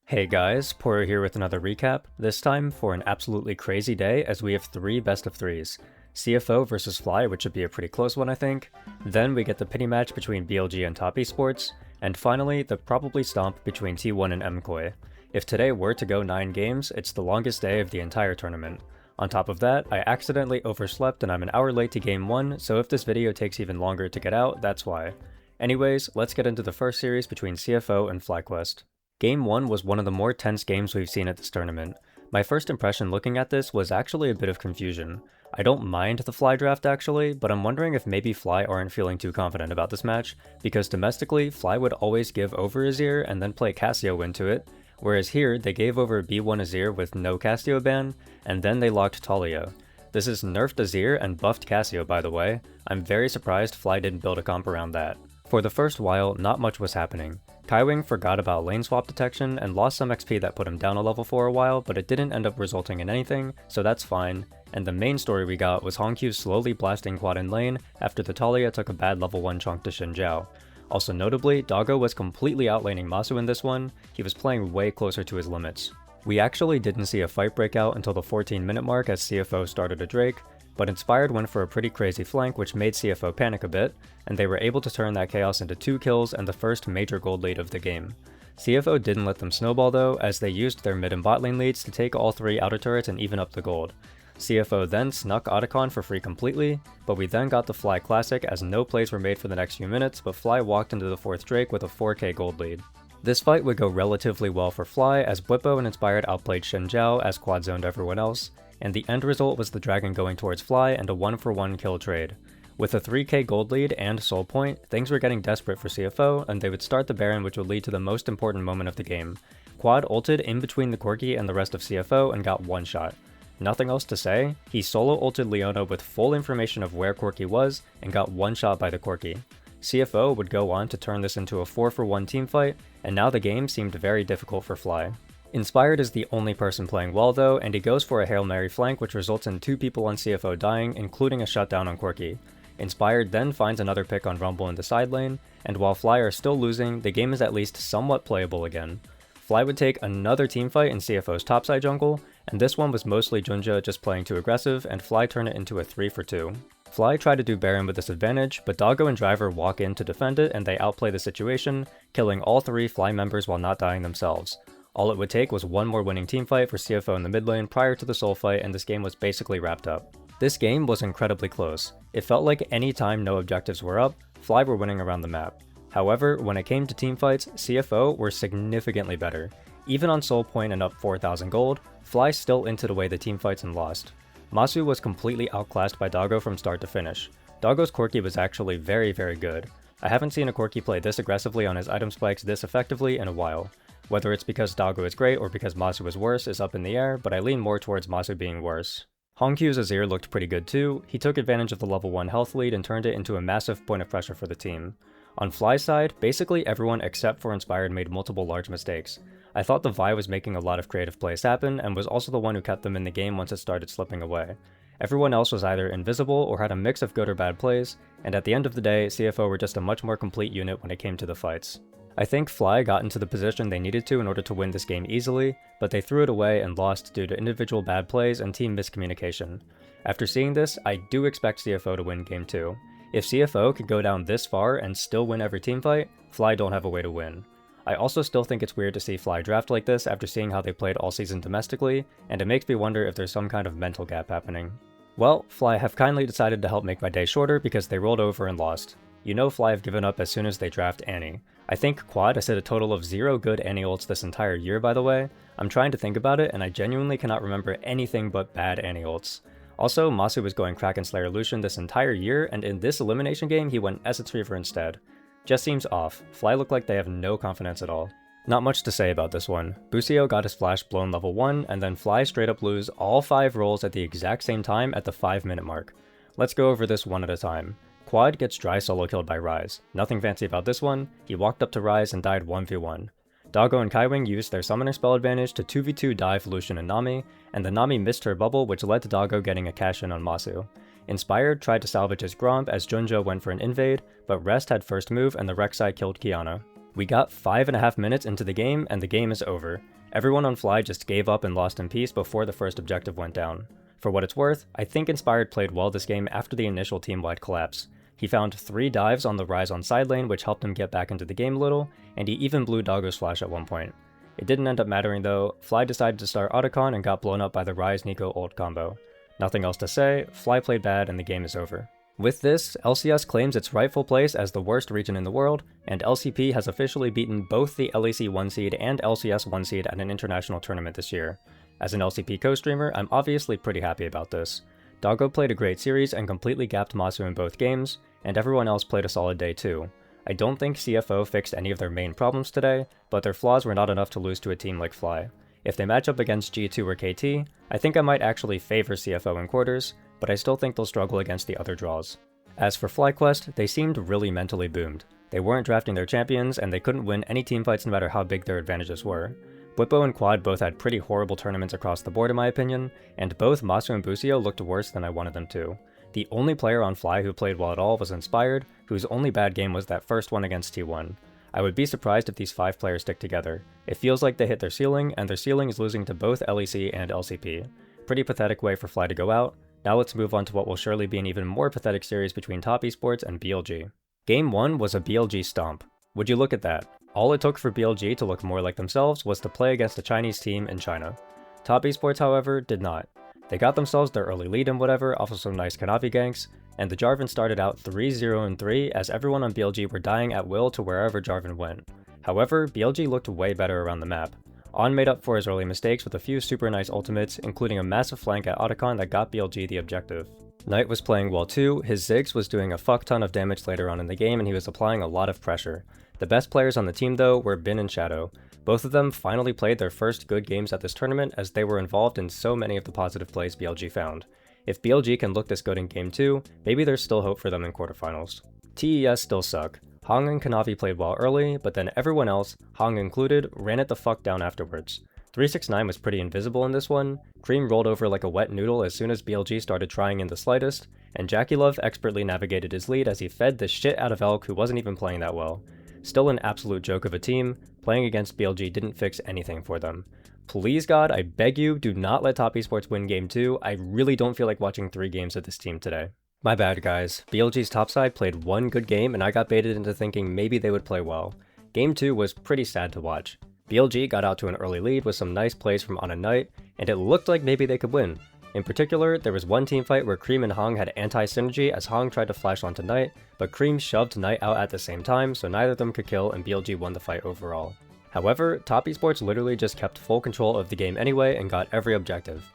Hey guys, Poro here with another recap, this time for an absolutely crazy day as we have 3 best of 3s. CFO versus Fly, which should be a pretty close one I think, then we get the pity match between BLG and Top Esports, and finally the probably stomp between T1 and MKOI. If today were to go 9 games, it's the longest day of the entire tournament. On top of that, I accidentally overslept and I'm an hour late to game 1, so if this video takes even longer to get out, that's why. Anyways, let's get into the first series between CFO and FlyQuest. Game 1 was one of the more tense games we've seen at this tournament. My first impression looking at this was actually a bit of confusion. I don't mind the Fly draft actually, but I'm wondering if maybe Fly aren't feeling too confident about this match, because domestically, Fly would always give over Azir and then play Cassio into it, whereas here they gave over B1 Azir with no Cassio ban, and then they locked Talia. This is nerfed Azir and buffed Cassio by the way. I'm very surprised Fly didn't build a comp around that. For the first while, not much was happening. Kaiwing forgot about lane swap detection and lost some XP that put him down a level for a while, but it didn't end up resulting in anything, so that's fine. And the main story we got was Hongqiu slowly blasting quad in lane after the Talia took a bad level 1 chunk to Xin Zhao. Also notably, Doggo was completely outlaning Masu in this one. He was playing way closer to his limits. We actually didn't see a fight break out until the 14-minute mark as CFO started a Drake, but Inspired went for a pretty crazy flank which made CFO panic a bit, and they were able to turn that chaos into 2 kills and the first major gold lead of the game. CFO didn't let them snowball though, as they used their mid and bot lane leads to take all 3 outer turrets and even up the gold. CFO then snuck Otacon for free completely, but we then got the Fly Classic as no plays were made for the next few minutes, but Fly walked into the 4th Drake with a 4k gold lead. This fight would go relatively well for Fly as Bwipo and Inspired outplayed Xin Zhao as quad zoned everyone else, and the end result was the dragon going towards Fly and a 1-for-1 kill trade. With a 3k gold lead and soul point, things were getting desperate for CFO, and they would start the Baron, which would lead to the most important moment of the game. Quad ulted in between the Corki and the rest of CFO and got one shot. Nothing else to say, he solo ulted Leona with full information of where Corki was and got one shot by the Corki. CFO would go on to turn this into a 4-for-1 teamfight, and now the game seemed very difficult for Fly. Inspired is the only person playing well though, and he goes for a Hail Mary flank which results in 2 people on CFO dying, including a shutdown on Corki. Inspired then finds another pick on Rumble in the side lane, and while Fly are still losing, the game is at least somewhat playable again. Fly would take another teamfight in CFO's topside jungle, and this one was mostly Junja just playing too aggressive, and Fly turned it into a 3-for-2. Fly tried to do Baron with this advantage, but Doggo and Driver walk in to defend it and they outplay the situation, killing all 3 Fly members while not dying themselves. All it would take was one more winning teamfight for CFO in the mid lane prior to the soul fight, and this game was basically wrapped up. This game was incredibly close. It felt like any time no objectives were up, Fly were winning around the map. However, when it came to teamfights, CFO were significantly better. Even on soul point and up 4,000 gold, Fly still entered away the teamfights and lost. Masu was completely outclassed by Doggo from start to finish. Doggo's Corki was actually very good. I haven't seen a Corki play this aggressively on his item spikes this effectively in a while. Whether it's because Doggo is great or because Masu is worse is up in the air, but I lean more towards Masu being worse. Hongqiu's Azir looked pretty good too. He took advantage of the level 1 health lead and turned it into a massive point of pressure for the team. On Fly's side, basically everyone except for Inspired made multiple large mistakes. I thought the Vi was making a lot of creative plays happen and was also the one who kept them in the game once it started slipping away. Everyone else was either invisible or had a mix of good or bad plays, and at the end of the day, CFO were just a much more complete unit when it came to the fights. I think Fly got into the position they needed to in order to win this game easily, but they threw it away and lost due to individual bad plays and team miscommunication. After seeing this, I do expect CFO to win game 2. If CFO could go down this far and still win every teamfight, Fly don't have a way to win. I also still think it's weird to see Fly draft like this after seeing how they played all season domestically, and it makes me wonder if there's some kind of mental gap happening. Well, Fly have kindly decided to help make my day shorter because they rolled over and lost. You know Fly have given up as soon as they draft Annie. I think Quad has hit a total of 0 good Annie ults this entire year by the way. I'm trying to think about it and I genuinely cannot remember anything but bad Annie ults. Also, Masu was going Kraken Slayer Lucian this entire year, and in this elimination game he went Essence Reaver instead. Just seems off. Fly look like they have no confidence at all. Not much to say about this one. Busio got his flash blown level 1, and then Fly straight up lose all 5 rolls at the exact same time at the 5-minute mark. Let's go over this one at a time. Quad gets dry solo killed by Ryze. Nothing fancy about this one, he walked up to Ryze and died 1v1. Doggo and Kaiwing used their summoner spell advantage to 2v2 dive Lucian and Nami, and the Nami missed her bubble which led to Doggo getting a cash in on Masu. Inspired tried to salvage his Gromp as Junja went for an invade, but Rest had first move and the Rek'Sai killed Qiyana. We got 5.5 minutes into the game and the game is over. Everyone on Fly just gave up and lost in peace before the first objective went down. For what it's worth, I think Inspired played well this game after the initial team-wide collapse. He found 3 dives on the Rise on side lane which helped him get back into the game a little, and he even blew Doggo's flash at one point. It didn't end up mattering though. Fly decided to start Otacon and got blown up by the Rise Nico ult combo. Nothing else to say, Fly played bad and the game is over. With this, LCS claims its rightful place as the worst region in the world, and LCP has officially beaten both the LEC 1 seed and LCS 1 seed at an international tournament this year. As an LCP co-streamer, I'm obviously pretty happy about this. Doggo played a great series and completely gapped Masu in both games, and everyone else played a solid day too. I don't think CFO fixed any of their main problems today, but their flaws were not enough to lose to a team like Fly. If they match up against G2 or KT, I think I might actually favor CFO in quarters, but I still think they'll struggle against the other draws. As for FlyQuest, they seemed really mentally boomed. They weren't drafting their champions, and they couldn't win any teamfights no matter how big their advantages were. Bwipo and Quad both had pretty horrible tournaments across the board in my opinion, and both Masu and Busio looked worse than I wanted them to. The only player on Fly who played well at all was Inspired, whose only bad game was that first one against T1. I would be surprised if these 5 players stick together. It feels like they hit their ceiling, and their ceiling is losing to both LEC and LCP. Pretty pathetic way for Fly to go out. Now let's move on to what will surely be an even more pathetic series between Top Esports and BLG. Game 1 was a BLG stomp. Would you look at that? All it took for BLG to look more like themselves was to play against a Chinese team in China. Top Esports, however, did not. They got themselves their early lead and whatever off of some nice Kanavi ganks, and the Jarvan started out 3-0-3 as everyone on BLG were dying at will to wherever Jarvan went. However, BLG looked way better around the map. On made up for his early mistakes with a few super nice ultimates, including a massive flank at Otacon that got BLG the objective. Knight was playing well too, his Ziggs was doing a fuck ton of damage later on in the game and he was applying a lot of pressure. The best players on the team though were Bin and Shadow. Both of them finally played their first good games at this tournament as they were involved in so many of the positive plays BLG found. If BLG can look this good in game 2, maybe there's still hope for them in quarterfinals. TES still suck. Hong and Kanavi played well early, but then everyone else, Hong included, ran it the fuck down afterwards. 369 was pretty invisible in this one, Cream rolled over like a wet noodle as soon as BLG started trying in the slightest, and Jackie Love expertly navigated his lead as he fed the shit out of Elk who wasn't even playing that well. Still an absolute joke of a team, playing against BLG didn't fix anything for them. Please God, I beg you, do not let Top Esports win game 2, I really don't feel like watching 3 games of this team today. My bad guys, BLG's topside played one good game and I got baited into thinking maybe they would play well. Game 2 was pretty sad to watch. BLG got out to an early lead with some nice plays from On a Knight, and it looked like maybe they could win. In particular, there was one teamfight where Cream and Hong had anti-synergy as Hong tried to flash onto Knight, but Cream shoved Knight out at the same time so neither of them could kill and BLG won the fight overall. However, Top Esports literally just kept full control of the game anyway and got every objective.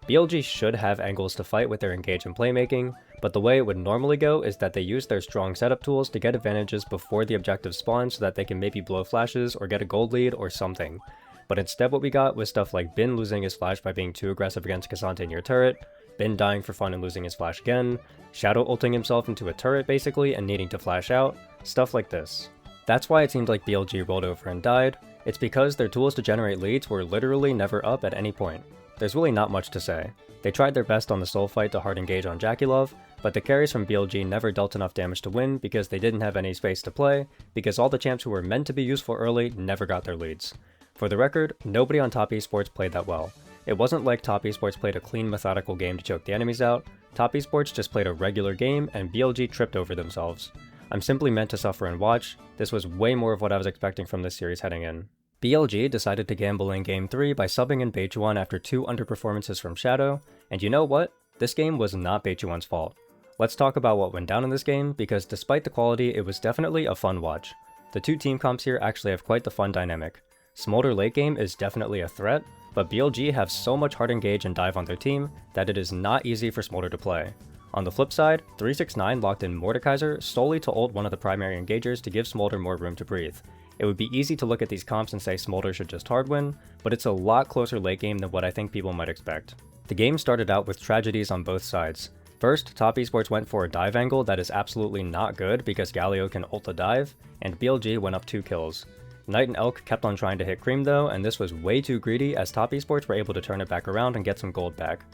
BLG should have angles to fight with their engage and playmaking, but the way it would normally go is that they use their strong setup tools to get advantages before the objective spawns so that they can maybe blow flashes or get a gold lead or something. But instead what we got was stuff like Bin losing his flash by being too aggressive against Cassante near turret, Bin dying for fun and losing his flash again, Shadow ulting himself into a turret basically and needing to flash out, stuff like this. That's why it seemed like BLG rolled over and died. It's because their tools to generate leads were literally never up at any point. There's really not much to say. They tried their best on the soul fight to hard engage on Jackie Love, but the carries from BLG never dealt enough damage to win because they didn't have any space to play, because all the champs who were meant to be useful early never got their leads. For the record, nobody on Top Esports played that well. It wasn't like Top Esports played a clean methodical game to choke the enemies out, Top Esports just played a regular game and BLG tripped over themselves. I'm simply meant to suffer and watch, this was way more of what I was expecting from this series heading in. BLG decided to gamble in Game 3 by subbing in Beijuan after 2 underperformances from Shadow, and you know what? This game was not Beijuan's fault. Let's talk about what went down in this game, because despite the quality, it was definitely a fun watch. The 2 team comps here actually have quite the fun dynamic. Smolder late game is definitely a threat, but BLG have so much hard engage and dive on their team that it is not easy for Smolder to play. On the flip side, 369 locked in Mordekaiser solely to ult one of the primary engagers to give Smolder more room to breathe. It would be easy to look at these comps and say Smolder should just hard win, but it's a lot closer late game than what I think people might expect. The game started out with tragedies on both sides. First, Top Esports went for a dive angle that is absolutely not good because Galio can ult the dive, and BLG went up 2 kills. Knight and Elk kept on trying to hit Cream though, and this was way too greedy as Top Esports were able to turn it back around and get some gold back.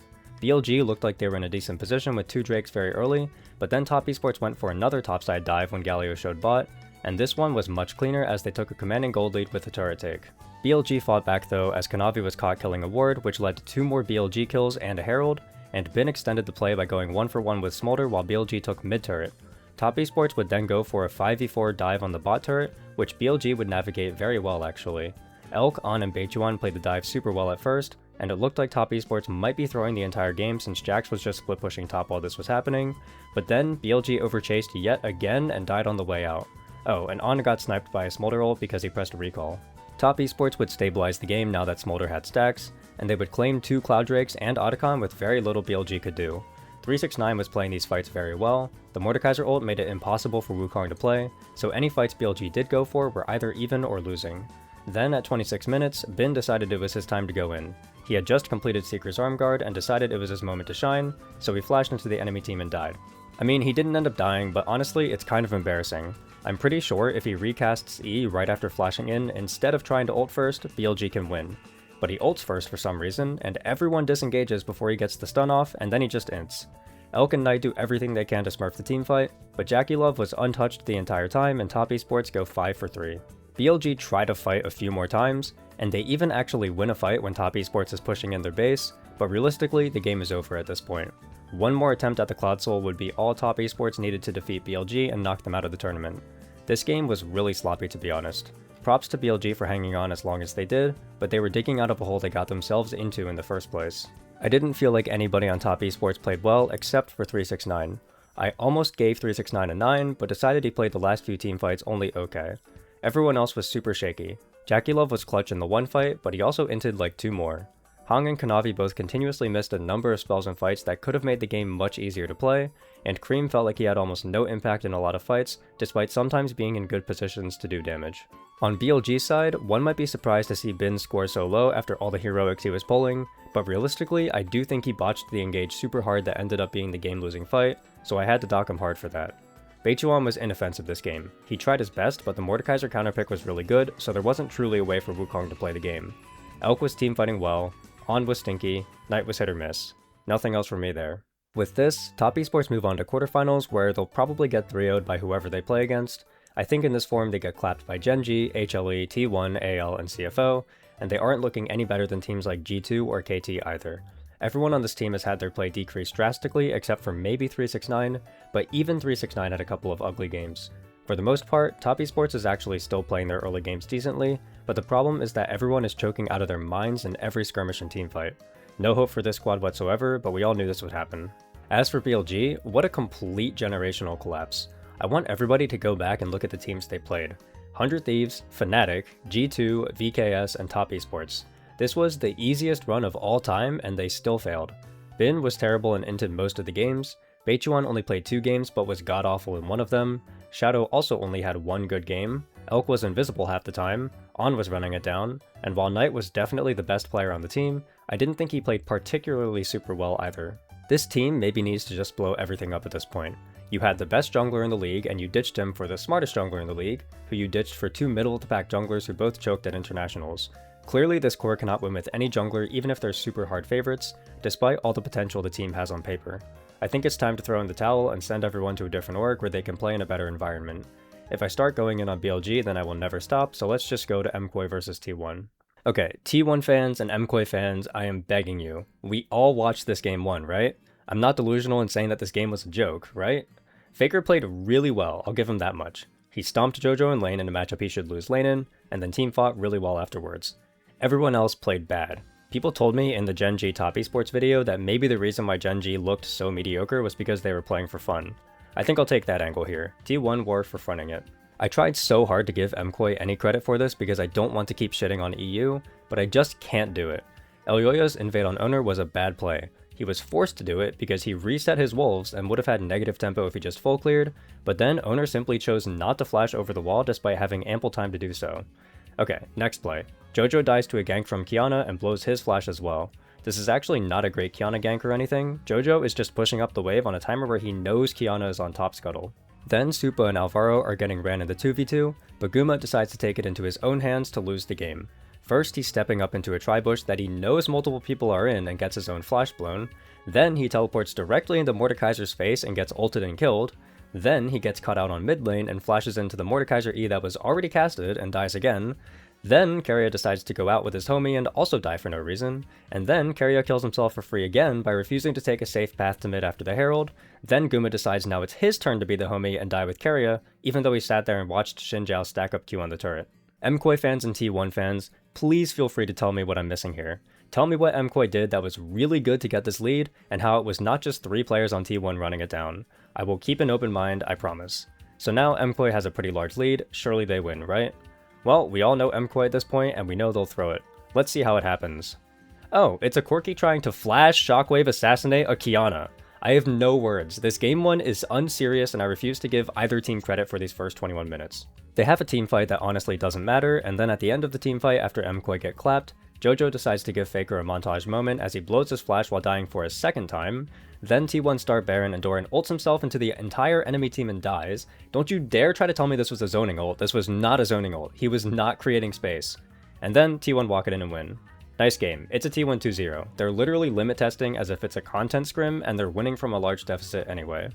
BLG looked like they were in a decent position with 2 Drakes very early, but then Top Esports went for another topside dive when Galio showed bot, and this one was much cleaner as they took a commanding gold lead with the turret take. BLG fought back though as Kanavi was caught killing a ward, which led to 2 more BLG kills and a herald, and Bin extended the play by going 1-for-1 with Smolder while BLG took mid turret. Top Esports would then go for a 5v4 dive on the bot turret, which BLG would navigate very well actually. Elk, On, and Beichuan played the dive super well at first, and it looked like Top Esports might be throwing the entire game since Jax was just split pushing top while this was happening, but then BLG overchased yet again and died on the way out. Oh, and On got sniped by a Smolder ult because he pressed a recall. Top Esports would stabilize the game now that Smolder had stacks, and they would claim 2 Cloud Drakes and Otacon with very little BLG could do. 369 was playing these fights very well, the Mordekaiser ult made it impossible for Wukong to play, so any fights BLG did go for were either even or losing. Then at 26 minutes, Bin decided it was his time to go in. He had just completed Seeker's Arm Guard and decided it was his moment to shine, so he flashed into the enemy team and died. I mean, he didn't end up dying, but honestly, it's kind of embarrassing. I'm pretty sure if he recasts E right after flashing in, instead of trying to ult first, BLG can win. But he ults first for some reason, and everyone disengages before he gets the stun off, and then he just ints. Elk and Knight do everything they can to smurf the teamfight, but Jackie Love was untouched the entire time and Top Esports go 5-for-3. BLG try to fight a few more times, and they even actually win a fight when Top Esports is pushing in their base, but realistically, the game is over at this point. One more attempt at the Cloud Soul would be all Top Esports needed to defeat BLG and knock them out of the tournament. This game was really sloppy to be honest. Props to BLG for hanging on as long as they did, but they were digging out of a hole they got themselves into in the first place. I didn't feel like anybody on Top Esports played well except for 369. I almost gave 369 a 9, but decided he played the last few teamfights only okay. Everyone else was super shaky. Jackie Love was clutch in the one fight, but he also inted like 2 more. Hong and Kanavi both continuously missed a number of spells and fights that could have made the game much easier to play, and Cream felt like he had almost no impact in a lot of fights, despite sometimes being in good positions to do damage. On BLG's side, one might be surprised to see Bin score so low after all the heroics he was pulling, but realistically, I do think he botched the engage super hard that ended up being the game-losing fight, so I had to dock him hard for that. Beichuan was inoffensive this game. He tried his best, but the Mordekaiser counterpick was really good, so there wasn't truly a way for Wukong to play the game. Elk was teamfighting well, On was stinky, Knight was hit or miss. Nothing else for me there. With this, Top Esports move on to quarterfinals where they'll probably get 3-0'd by whoever they play against. I think in this form they get clapped by Genji, HLE, T1, AL, and CFO, and they aren't looking any better than teams like G2 or KT either. Everyone on this team has had their play decrease drastically except for maybe 369, but even 369 had a couple of ugly games. For the most part, Top Esports is actually still playing their early games decently, but the problem is that everyone is choking out of their minds in every skirmish and teamfight. No hope for this squad whatsoever, but we all knew this would happen. As for BLG, what a complete generational collapse. I want everybody to go back and look at the teams they played. 100 Thieves, Fnatic, G2, VKS, and Top Esports. This was the easiest run of all time and they still failed. Bin was terrible and inted most of the games, Beichuan only played 2 games but was god-awful in one of them, Shadow also only had 1 good game, Elk was invisible half the time, On was running it down, and while Knight was definitely the best player on the team, I didn't think he played particularly super well either. This team maybe needs to just blow everything up at this point. You had the best jungler in the league and you ditched him for the smartest jungler in the league, who you ditched for 2 middle-of-the-pack junglers who both choked at internationals. Clearly this core cannot win with any jungler even if they're super hard favorites, despite all the potential the team has on paper. I think it's time to throw in the towel and send everyone to a different org where they can play in a better environment. If I start going in on BLG then I will never stop, so let's just go to MKOI versus T1. Okay, T1 fans and MKOI fans, I am begging you. We all watched this game 1, right? I'm not delusional in saying that this game was a joke, right? Faker played really well, I'll give him that much. He stomped Jojo in lane in a matchup he should lose lane in, and then team fought really well afterwards. Everyone else played bad. People told me in the Gen G Top Esports video that maybe the reason why Gen G looked so mediocre was because they were playing for fun. I think I'll take that angle here. T1 were for fronting it. I tried so hard to give MKOI any credit for this because I don't want to keep shitting on EU, but I just can't do it. Elyoya's invade on owner was a bad play. He was forced to do it because he reset his wolves and would have had negative tempo if he just full cleared, but then owner simply chose not to flash over the wall despite having ample time to do so. Okay, next play. Jojo dies to a gank from Kiana and blows his flash as well. This is actually not a great Kiana gank or anything, Jojo is just pushing up the wave on a timer where he knows Kiana is on top scuttle. Then Supa and Alvaro are getting ran in the 2v2, but Guma decides to take it into his own hands to lose the game. First, he's stepping up into a tri-bush that he knows multiple people are in and gets his own flash blown. Then he teleports directly into Mordekaiser's face and gets ulted and killed. Then he gets caught out on mid lane and flashes into the Mordekaiser E that was already casted and dies again. Then Keria decides to go out with his homie and also die for no reason, and then Keria kills himself for free again by refusing to take a safe path to mid after the Herald. Then Guma decides now it's his turn to be the homie and die with Keria, even though he sat there and watched Xin Zhao stack up Q on the turret. MKOI fans and T1 fans, please feel free to tell me what I'm missing here. Tell me what MKOI did that was really good to get this lead, and how it was not just 3 players on T1 running it down. I will keep an open mind, I promise. So now MKOI has a pretty large lead, surely they win, right? Well, we all know MKOI at this point, and we know they'll throw it. Let's see how it happens. Oh, it's a Corki trying to flash, shockwave, assassinate a Kiana. I have no words. This game 1 is unserious, and I refuse to give either team credit for these first 21 minutes. They have a team fight that honestly doesn't matter, and then at the end of the team fight after MKOI get clapped, Jojo decides to give Faker a montage moment as he blows his flash while dying for a second time. Then T1 start Baron and Doran ults himself into the entire enemy team and dies. Don't you dare try to tell me this was a zoning ult. This was not a zoning ult. He was not creating space. And then T1 walk it in and win. Nice game. It's a T1 2-0. They're literally limit testing as if it's a content scrim, and they're winning from a large deficit anyway.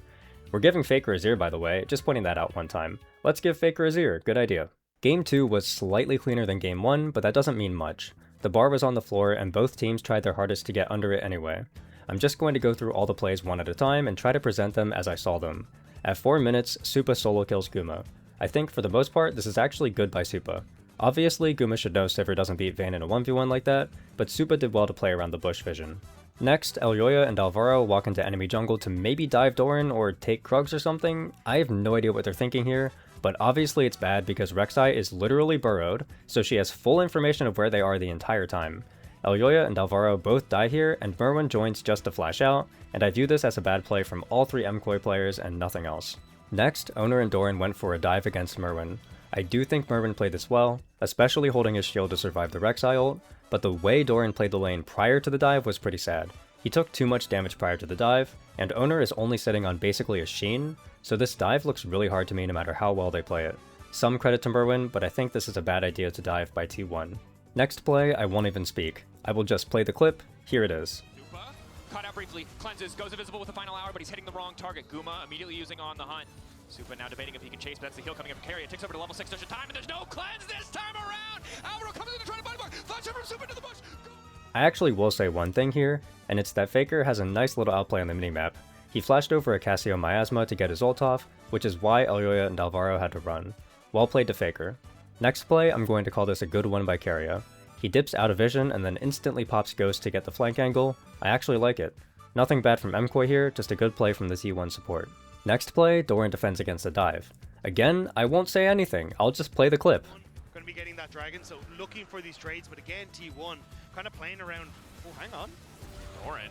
We're giving Faker a Zir, by the way, just pointing that out one time. Let's give Faker a Zir, good idea. Game 2 was slightly cleaner than Game 1, but that doesn't mean much. The bar was on the floor, and both teams tried their hardest to get under it anyway. I'm just going to go through all the plays one at a time and try to present them as I saw them. At 4 minutes, Supa solo kills Guma. I think for the most part, this is actually good by Supa. Obviously, Guma should know Sivir doesn't beat Vayne in a 1v1 like that, but Supa did well to play around the bush vision. Next, Elyoya and Alvaro walk into enemy jungle to maybe dive Doran or take Krugs or something. I have no idea what they're thinking here, but obviously it's bad because Rek'Sai is literally burrowed, so she has full information of where they are the entire time. Elyoya and Alvaro both die here, and Merwin joins just to flash out, and I view this as a bad play from all 3 MKOI players and nothing else. Next, Oner and Doran went for a dive against Merwin. I do think Merwin played this well, especially holding his shield to survive the Rek'Sai ult, but the way Doran played the lane prior to the dive was pretty sad. He took too much damage prior to the dive, and Oner is only sitting on basically a Sheen, so this dive looks really hard to me no matter how well they play it. Some credit to Merwin, but I think this is a bad idea to dive by T1. Next play, I won't even speak. I will just play the clip, here it is. Supa, caught out briefly, cleanses, goes invisible with the final hour, but he's hitting the wrong target. Guma immediately using on the hunt. Supa now debating if he can chase, but that's the heal coming up from Keria. It takes over to level 6, there's a time, and there's no cleanse this time around! Alvaro coming in to try to body block, flash over from Supa into the bush! Go. I actually will say one thing here, and it's that Faker has a nice little outplay on the minimap. He flashed over a Cassio Miasma to get his ult off, which is why Elyoya and Alvaro had to run. Well played to Faker. Next play, I'm going to call this a good one by Keria. He dips out of vision and then instantly pops Ghost to get the flank angle. I actually like it. Nothing bad from MKOI here, just a good play from the T1 support. Next play, Doran defends against a dive. Again, I won't say anything, I'll just play the clip. Going to be getting that dragon, so looking for these trades, but again, T1 kind of playing around. Oh, hang on. Doran,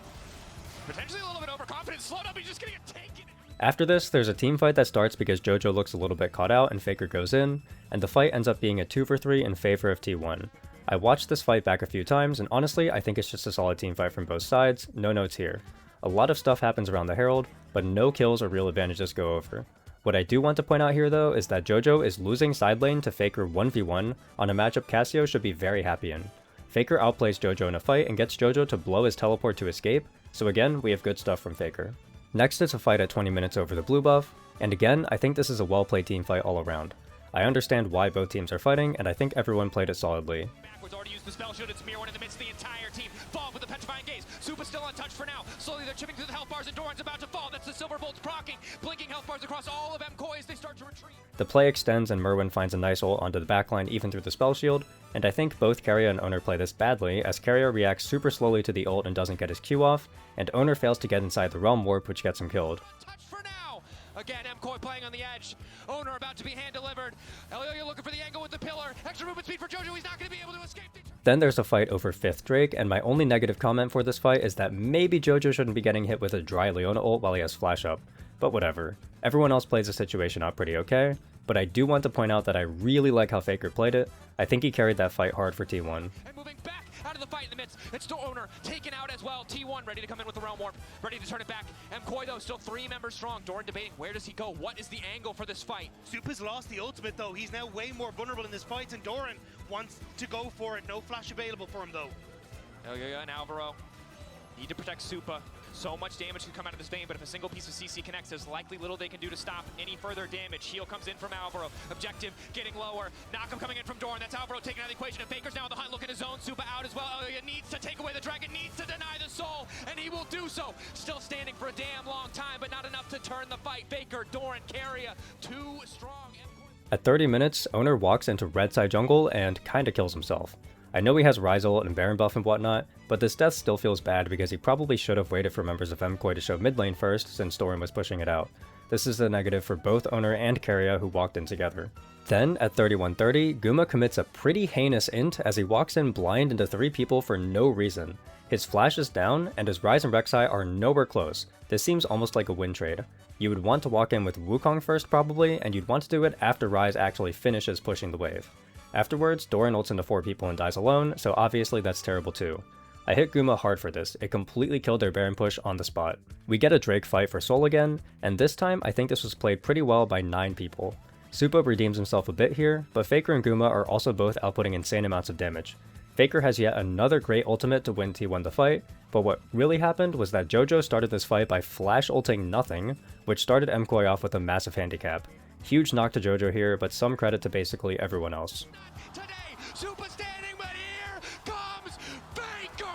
potentially a little bit overconfident, slowed up, he's just gonna get taken. After this, there's a team fight that starts because Jojo looks a little bit caught out and Faker goes in, and the fight ends up being a 2-for-3 in favor of T1. I watched this fight back a few times, and honestly, I think it's just a solid team fight from both sides, no notes here. A lot of stuff happens around the Herald, but no kills or real advantages go over. What I do want to point out here though is that Jojo is losing side lane to Faker 1v1 on a matchup Cassio should be very happy in. Faker outplays Jojo in a fight and gets Jojo to blow his teleport to escape, so again, we have good stuff from Faker. Next is a fight at 20 minutes over the blue buff, and again, I think this is a well-played team fight all around. I understand why both teams are fighting, and I think everyone played it solidly. Backwards, already used the spell shield, it's Mirror one in the midst of the entire team. Fall with the petrifying gaze, Supa's still untouched for now. Slowly they're chipping through the health bars and Doran's about to fall. That's the silver bolts proccing, blinking health bars across all of MKOI as they start to retreat. The play extends and Merwin finds a nice ult onto the backline even through the spell shield, and I think both Keria and Oner play this badly as Keria reacts super slowly to the ult and doesn't get his Q off, and Oner fails to get inside the realm warp which gets him killed. Touch for now! Again, MKOI playing on the edge. Oner about to be hand-delivered. Elyoya looking for the angle with the pillar. Extra movement speed for Jojo, he's not going to be able to escape. Then there's a fight over 5th Drake, and my only negative comment for this fight is that maybe Jojo shouldn't be getting hit with a dry Leona ult while he has flash up. But whatever. Everyone else plays the situation out pretty okay, but I do want to point out that I really like how Faker played it. I think he carried that fight hard for T1. And moving back out of the fight in the midst, it's still Oner taken out as well. T1 ready to come in with the realm warp, ready to turn it back. MKOI though still 3 members strong. Doran debating where does he go? What is the angle for this fight? Supa's lost the ultimate though. He's now way more vulnerable in this fight, and Doran wants to go for it. No flash available for him though. Elyoya and Alvaro need to protect Supa. So much damage can come out of this vein, but if a single piece of CC connects, there's likely little they can do to stop any further damage. Heal comes in from Alvaro. Objective getting lower. Knockup coming in from Doran. That's Alvaro taking out of the equation. And Faker's now on the hunt, looking to zone Supa out as well. He needs to take away the dragon, needs to deny the soul, and he will do so. Still standing for a damn long time, but not enough to turn the fight. Faker, Doran, Carrier, too strong. At 30 minutes, Owner walks into red side jungle and kinda kills himself. I know he has Ryzel and Baron buff and whatnot, but this death still feels bad because he probably should have waited for members of MKOI to show mid lane first since Doran was pushing it out. This is a negative for both Owner and Carrier who walked in together. Then, at 31:30, Guma commits a pretty heinous int as he walks in blind into 3 people for no reason. His flash is down, and his Ryze and Rek'Sai are nowhere close. This seems almost like a win trade. You would want to walk in with Wukong first probably, and you'd want to do it after Ryze actually finishes pushing the wave. Afterwards, Doran ults into 4 people and dies alone, so obviously that's terrible too. I hit Guma hard for this, it completely killed their Baron push on the spot. We get a Drake fight for Soul again, and this time I think this was played pretty well by 9 people. Supa redeems himself a bit here, but Faker and Guma are also both outputting insane amounts of damage. Faker has yet another great ultimate to win T1 the fight, but what really happened was that JoJo started this fight by flash ulting nothing, which started MKOI off with a massive handicap. Huge knock to JoJo here, but some credit to basically everyone else. Today, Supa standing, but here comes Faker!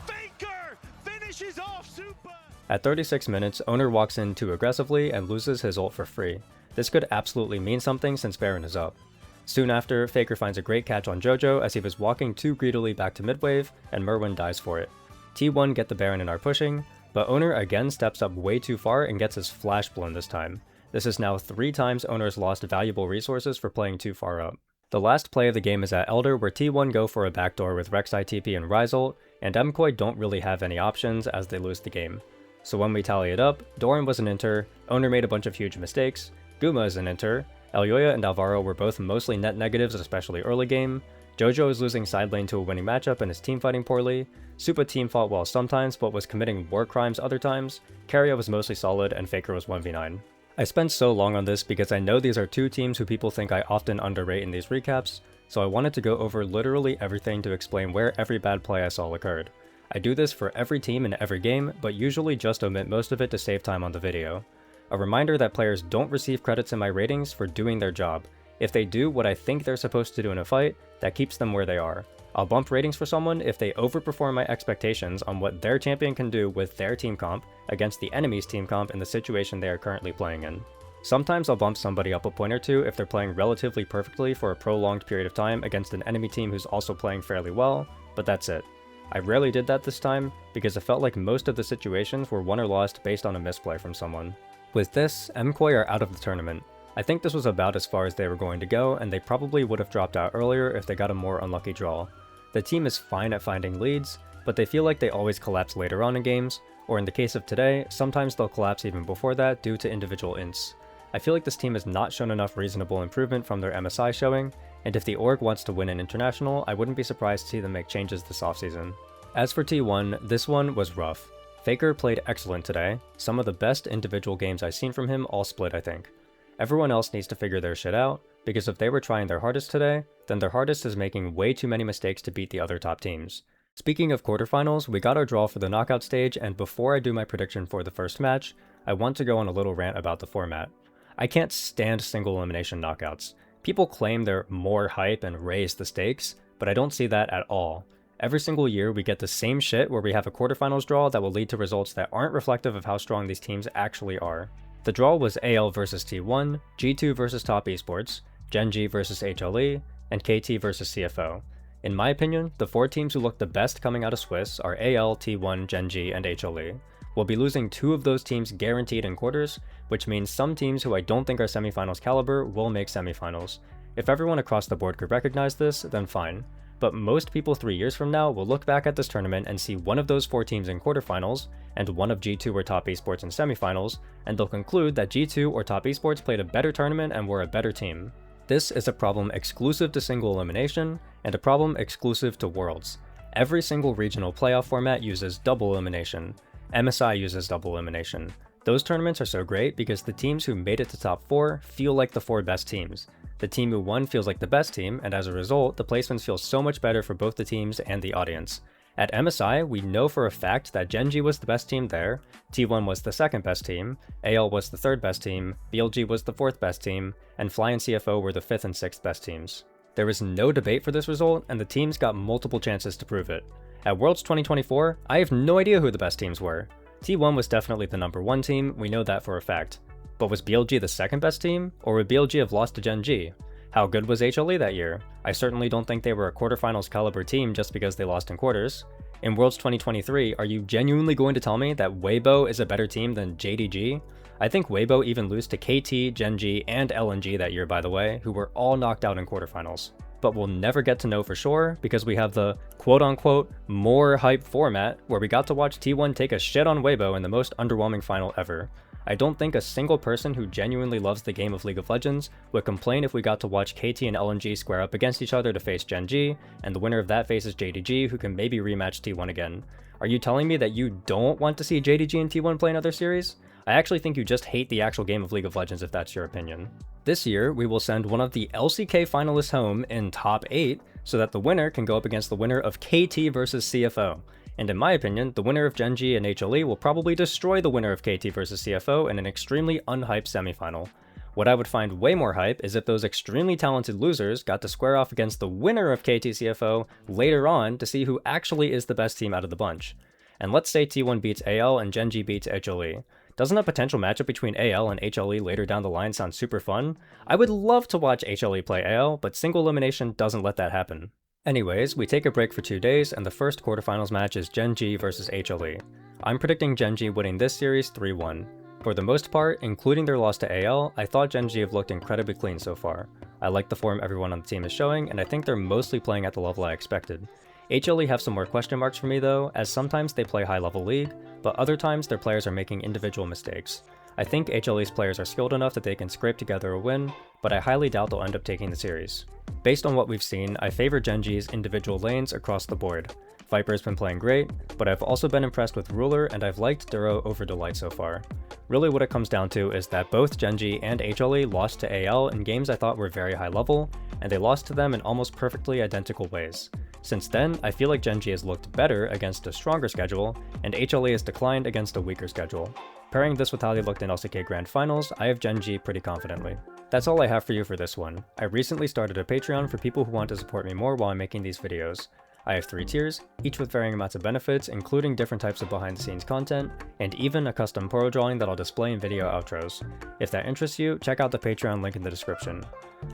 Faker finishes off Supa! At 36 minutes, Owner walks in too aggressively and loses his ult for free. This could absolutely mean something since Baron is up. Soon after, Faker finds a great catch on JoJo as he was walking too greedily back to midwave, and Merwin dies for it. T1 get the Baron and are pushing, but Owner again steps up way too far and gets his flash blown this time. This is now 3 times Owner's lost valuable resources for playing too far up. The last play of the game is at Elder where T1 go for a backdoor with Rek'Sai TP and Ryzel, and MKOI don't really have any options as they lose the game. So when we tally it up, Doran was an inter, Owner made a bunch of huge mistakes, Guma is an inter, Elyoya and Alvaro were both mostly net negatives, especially early game, JoJo is losing side lane to a winning matchup and is team fighting poorly, Supa team fought well sometimes but was committing war crimes other times, Carrier was mostly solid, and Faker was 1v9. I spent so long on this because I know these are 2 teams who people think I often underrate in these recaps, so I wanted to go over literally everything to explain where every bad play I saw occurred. I do this for every team in every game, but usually just omit most of it to save time on the video. A reminder that players don't receive credits in my ratings for doing their job. If they do what I think they're supposed to do in a fight, that keeps them where they are. I'll bump ratings for someone if they overperform my expectations on what their champion can do with their team comp against the enemy's team comp in the situation they are currently playing in. Sometimes I'll bump somebody up a point or 2 if they're playing relatively perfectly for a prolonged period of time against an enemy team who's also playing fairly well, but that's it. I rarely did that this time because it felt like most of the situations were won or lost based on a misplay from someone. With this, MKOI are out of the tournament. I think this was about as far as they were going to go, and they probably would have dropped out earlier if they got a more unlucky draw. The team is fine at finding leads, but they feel like they always collapse later on in games, or in the case of today, sometimes they'll collapse even before that due to individual ints. I feel like this team has not shown enough reasonable improvement from their MSI showing, and if the org wants to win an international, I wouldn't be surprised to see them make changes this offseason. As for T1, this one was rough. Faker played excellent today, some of the best individual games I've seen from him all split I think. Everyone else needs to figure their shit out, because if they were trying their hardest today, then their hardest is making way too many mistakes to beat the other top teams. Speaking of quarterfinals, we got our draw for the knockout stage, and before I do my prediction for the first match, I want to go on a little rant about the format. I can't stand single elimination knockouts. People claim they're more hype and raise the stakes, but I don't see that at all. Every single year we get the same shit where we have a quarterfinals draw that will lead to results that aren't reflective of how strong these teams actually are. The draw was AL versus T1, G2 versus Top Esports, Gen G versus HLE, and KT versus CFO. In my opinion, the 4 teams who look the best coming out of Swiss are AL, T1, Gen G, and HLE. We'll be losing 2 of those teams guaranteed in quarters, which means some teams who I don't think are semifinals caliber will make semifinals. If everyone across the board could recognize this, then fine. But most people 3 years from now will look back at this tournament and see one of those 4 teams in quarterfinals, and one of G2 or Top Esports in semifinals, and they'll conclude that G2 or Top Esports played a better tournament and were a better team. This is a problem exclusive to single elimination, and a problem exclusive to Worlds. Every single regional playoff format uses double elimination. MSI uses double elimination. Those tournaments are so great because the teams who made it to top 4 feel like the 4 best teams. The team who won feels like the best team, and as a result, the placements feel so much better for both the teams and the audience. At MSI, we know for a fact that Gen G was the best team there, T1 was the second best team, AL was the third best team, BLG was the fourth best team, and Fly and CFO were the fifth and sixth best teams. There was no debate for this result, and the teams got multiple chances to prove it. At Worlds 2024, I have no idea who the best teams were. T1 was definitely the number 1 team, we know that for a fact. But was BLG the second best team, or would BLG have lost to Gen G? How good was HLE that year? I certainly don't think they were a quarterfinals caliber team just because they lost in quarters. In Worlds 2023, are you genuinely going to tell me that Weibo is a better team than JDG? I think Weibo even lose to KT, Gen G, and LNG that year, by the way, who were all knocked out in quarterfinals. But we'll never get to know for sure because we have the quote-unquote more hype format where we got to watch T1 take a shit on Weibo in the most underwhelming final ever. I don't think a single person who genuinely loves the game of League of Legends would complain if we got to watch KT and LNG square up against each other to face Gen G, and the winner of that faces JDG, who can maybe rematch T1 again. Are you telling me that you don't want to see JDG and T1 play another series? I actually think you just hate the actual game of League of Legends if that's your opinion. This year, we will send one of the LCK finalists home in top 8, so that the winner can go up against the winner of KT versus CFO. And in my opinion, the winner of Gen G and HLE will probably destroy the winner of KT versus CFO in an extremely unhyped semifinal. What I would find way more hype is if those extremely talented losers got to square off against the winner of KT CFO later on to see who actually is the best team out of the bunch. And let's say T1 beats AL and Gen G beats HLE. Doesn't a potential matchup between AL and HLE later down the line sound super fun? I would love to watch HLE play AL, but single elimination doesn't let that happen. Anyways, we take a break for 2 days, and the first quarterfinals match is Gen G versus HLE. I'm predicting Gen G winning this series 3-1. For the most part, including their loss to AL, I thought Gen G have looked incredibly clean so far. I like the form everyone on the team is showing, and I think they're mostly playing at the level I expected. HLE have some more question marks for me though, as sometimes they play high level League, but other times their players are making individual mistakes. I think HLE's players are skilled enough that they can scrape together a win, but I highly doubt they'll end up taking the series. Based on what we've seen, I favor Gen G's individual lanes across the board. Viper's been playing great, but I've also been impressed with Ruler and I've liked Duro over Delight so far. Really what it comes down to is that both Gen G and HLE lost to AL in games I thought were very high level, and they lost to them in almost perfectly identical ways. Since then, I feel like Gen G has looked better against a stronger schedule, and HLE has declined against a weaker schedule. Pairing this with how they looked in LCK Grand Finals, I have Gen G pretty confidently. That's all I have for you for this one. I recently started a Patreon for people who want to support me more while I'm making these videos. I have 3 tiers, each with varying amounts of benefits, including different types of behind the scenes content, and even a custom Poro drawing that I'll display in video outros. If that interests you, check out the Patreon link in the description.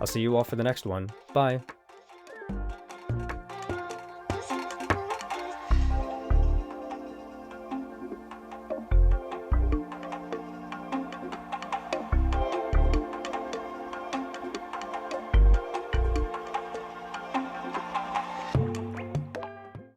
I'll see you all for the next one. Bye!